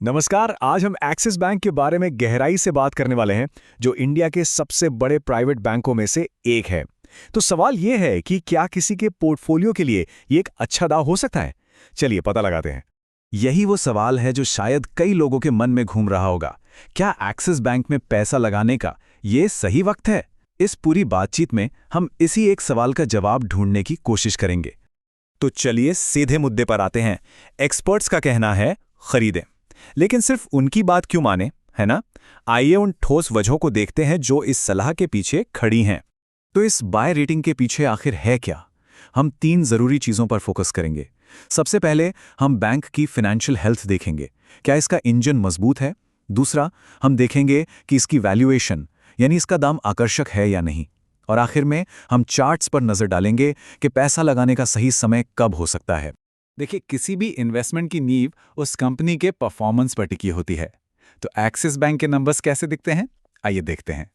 नमस्कार। आज हम एक्सिस बैंक के बारे में गहराई से बात करने वाले हैं, जो इंडिया के सबसे बड़े प्राइवेट बैंकों में से एक है। तो सवाल यह है कि क्या किसी के पोर्टफोलियो के लिए ये एक अच्छा दाव हो सकता है? चलिए पता लगाते हैं। यही वो सवाल है जो शायद कई लोगों के मन में घूम रहा होगा। क्या एक्सिस बैंक में पैसा लगाने का ये सही वक्त है? इस पूरी बातचीत में हम इसी एक सवाल का जवाब ढूंढने की कोशिश करेंगे। तो चलिए सीधे मुद्दे पर आते हैं। एक्सपर्ट्स का कहना है खरीदें, लेकिन सिर्फ उनकी बात क्यों माने, है ना? आइए उन ठोस वजहों को देखते हैं जो इस सलाह के पीछे खड़ी हैं। तो इस बाय रेटिंग के पीछे आखिर है क्या? हम 3 जरूरी चीजों पर फोकस करेंगे। सबसे पहले हम बैंक की फाइनेंशियल हेल्थ देखेंगे। क्या इसका इंजन मजबूत है? दूसरा, हम देखेंगे कि इसकी वैल्यूएशन यानी इसका दाम आकर्षक है या नहीं। और आखिर में हम चार्ट्स पर नजर डालेंगे कि पैसा लगाने का सही समय कब हो सकता है। देखिए, किसी भी इन्वेस्टमेंट की नींव उस कंपनी के परफॉर्मेंस पर टिकी होती है। तो एक्सिस बैंक के नंबर्स कैसे दिखते हैं, आइए देखते हैं।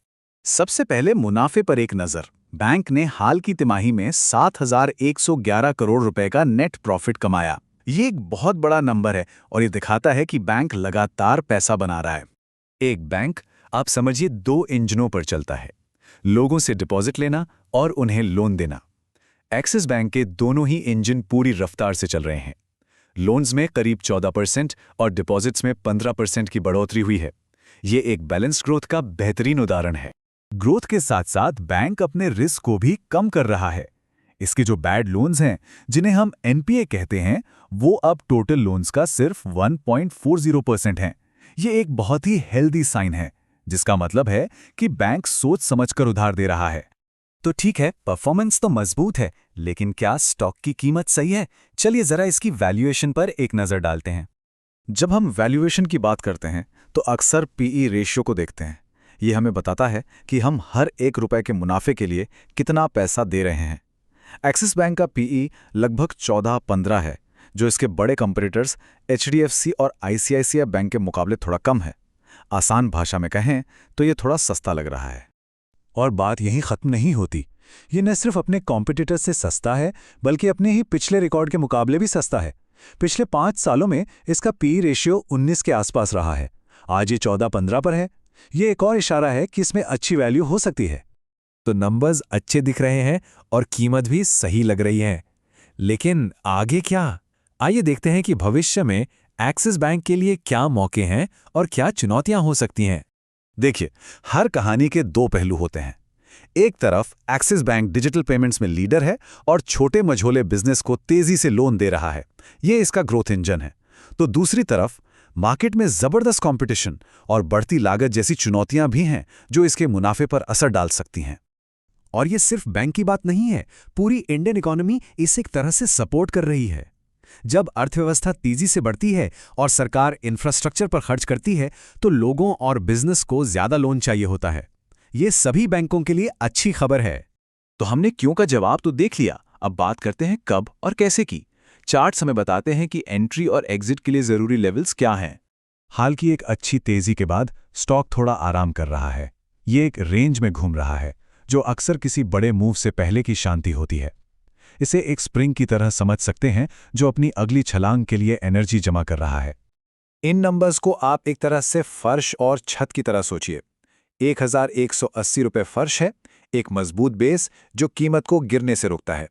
सबसे पहले मुनाफे पर एक नजर। बैंक ने हाल की तिमाही में 7,111 करोड़ रुपए का नेट प्रॉफिट कमाया। ये एक बहुत बड़ा नंबर है और ये दिखाता है कि बैंक लगातार पैसा बना रहा है। एक बैंक, आप समझिए, 2 इंजनों पर चलता है, लोगों से डिपॉजिट लेना और उन्हें लोन देना। एक्सिस बैंक के दोनों ही इंजन पूरी रफ्तार से चल रहे हैं। लोन्स में करीब 14% और डिपॉजिट्स में 15% की बढ़ोतरी हुई है। ये एक बैलेंस्ड ग्रोथ का बेहतरीन उदाहरण है। ग्रोथ के साथ साथ बैंक अपने रिस्क को भी कम कर रहा है। इसके जो बैड लोन्स हैं, जिन्हें हम एनपीए कहते हैं, वो अब टोटल लोन्स का सिर्फ 1.40% हैं। ये एक बहुत ही हेल्दी साइन है, जिसका मतलब है कि बैंक सोच समझकर उधार दे रहा है। तो ठीक है, परफॉर्मेंस तो मजबूत है, लेकिन क्या स्टॉक की कीमत सही है? चलिए जरा इसकी वैल्यूएशन पर एक नजर डालते हैं। जब हम वैल्यूएशन की बात करते हैं तो अक्सर पीई रेशियो को देखते हैं। ये हमें बताता है कि हम हर 1 रुपए के मुनाफे के लिए कितना पैसा दे रहे हैं। एक्सिस बैंक का पीई लगभग 14-15 है, जो इसके बड़े कंपटीटर्स एचडीएफसी और आईसीआईसीआई बैंक के मुकाबले थोड़ा कम है। आसान भाषा में कहें तो ये थोड़ा सस्ता लग रहा है। और बात यहीं खत्म नहीं होती। ये न सिर्फ अपने कॉम्पिटिटर से सस्ता है, बल्कि अपने ही पिछले रिकॉर्ड के मुकाबले भी सस्ता है। पिछले 5 सालों में इसका पी रेशियो 19 के आसपास रहा है। आज ये 14-15 पर है। ये एक और इशारा है कि इसमें अच्छी वैल्यू हो सकती है। तो नंबर्स अच्छे दिख रहे हैं और कीमत भी सही लग रही है, लेकिन आगे क्या? आइए देखते हैं कि भविष्य में एक्सिस बैंक के लिए क्या मौके हैं और क्या चुनौतियां हो सकती हैं। देखिए, हर कहानी के 2 पहलू होते हैं। एक तरफ एक्सिस बैंक डिजिटल पेमेंट्स में लीडर है और छोटे मझोले बिजनेस को तेजी से लोन दे रहा है। ये इसका ग्रोथ इंजन है। तो दूसरी तरफ मार्केट में जबरदस्त कंपटीशन और बढ़ती लागत जैसी चुनौतियां भी हैं, जो इसके मुनाफे पर असर डाल सकती हैं। और ये सिर्फ बैंक की बात नहीं है, पूरी इंडियन इकोनॉमी इसे एक तरह से सपोर्ट कर रही है। जब अर्थव्यवस्था तेजी से बढ़ती है और सरकार इंफ्रास्ट्रक्चर पर खर्च करती है, तो लोगों और बिजनेस को ज्यादा लोन चाहिए होता है। ये सभी बैंकों के लिए अच्छी खबर है। तो हमने क्यों का जवाब तो देख लिया। अब बात करते हैं कब और कैसे की। चार्ट्स हमें बताते हैं कि एंट्री और एग्जिट के लिए जरूरी लेवल्स क्या हैं। हाल की एक अच्छी तेजी के बाद स्टॉक थोड़ा आराम कर रहा है। ये एक रेंज में घूम रहा है, जो अक्सर किसी बड़े मूव से पहले की शांति होती है। इसे एक स्प्रिंग की तरह समझ सकते हैं, जो अपनी अगली छलांग के लिए एनर्जी जमा कर रहा है। इन नंबर्स को आप एक तरह से फर्श और छत की तरह सोचिए। 1,180 रुपये फर्श है, एक मजबूत बेस जो कीमत को गिरने से रोकता है,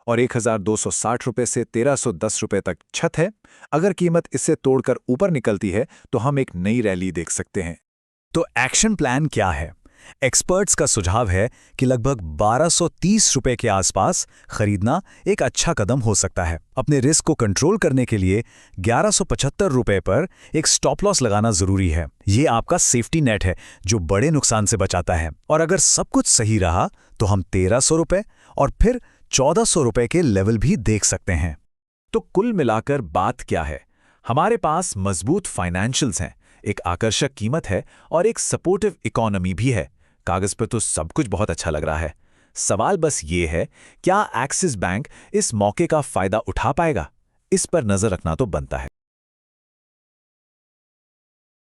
और 1,260 रुपये से 1,310 रुपये तक छत है। अगर कीमत इससे तोड़कर ऊपर निकलती है तो हम एक नई रैली देख सकते हैं। तो एक्शन प्लान क्या है? एक्सपर्ट्स का सुझाव है कि लगभग 1230 रुपए के आसपास खरीदना एक अच्छा कदम हो सकता है। अपने रिस्क को कंट्रोल करने के लिए 1175 रुपए पर एक स्टॉप लॉस लगाना जरूरी है। ये आपका सेफ्टी नेट है, जो बड़े नुकसान से बचाता है। और अगर सब कुछ सही रहा तो हम 1300 रुपए और फिर 1400 रुपए के लेवल भी देख सकते हैं। तो कुल मिलाकर बात क्या है? हमारे पास मजबूत फाइनेंशियल्स हैं, एक आकर्षक कीमत है और एक सपोर्टिव इकोनॉमी भी है। कागज पर तो सब कुछ बहुत अच्छा लग रहा है। सवाल बस ये है, क्या एक्सिस बैंक इस मौके का फायदा उठा पाएगा? इस पर नजर रखना तो बनता है।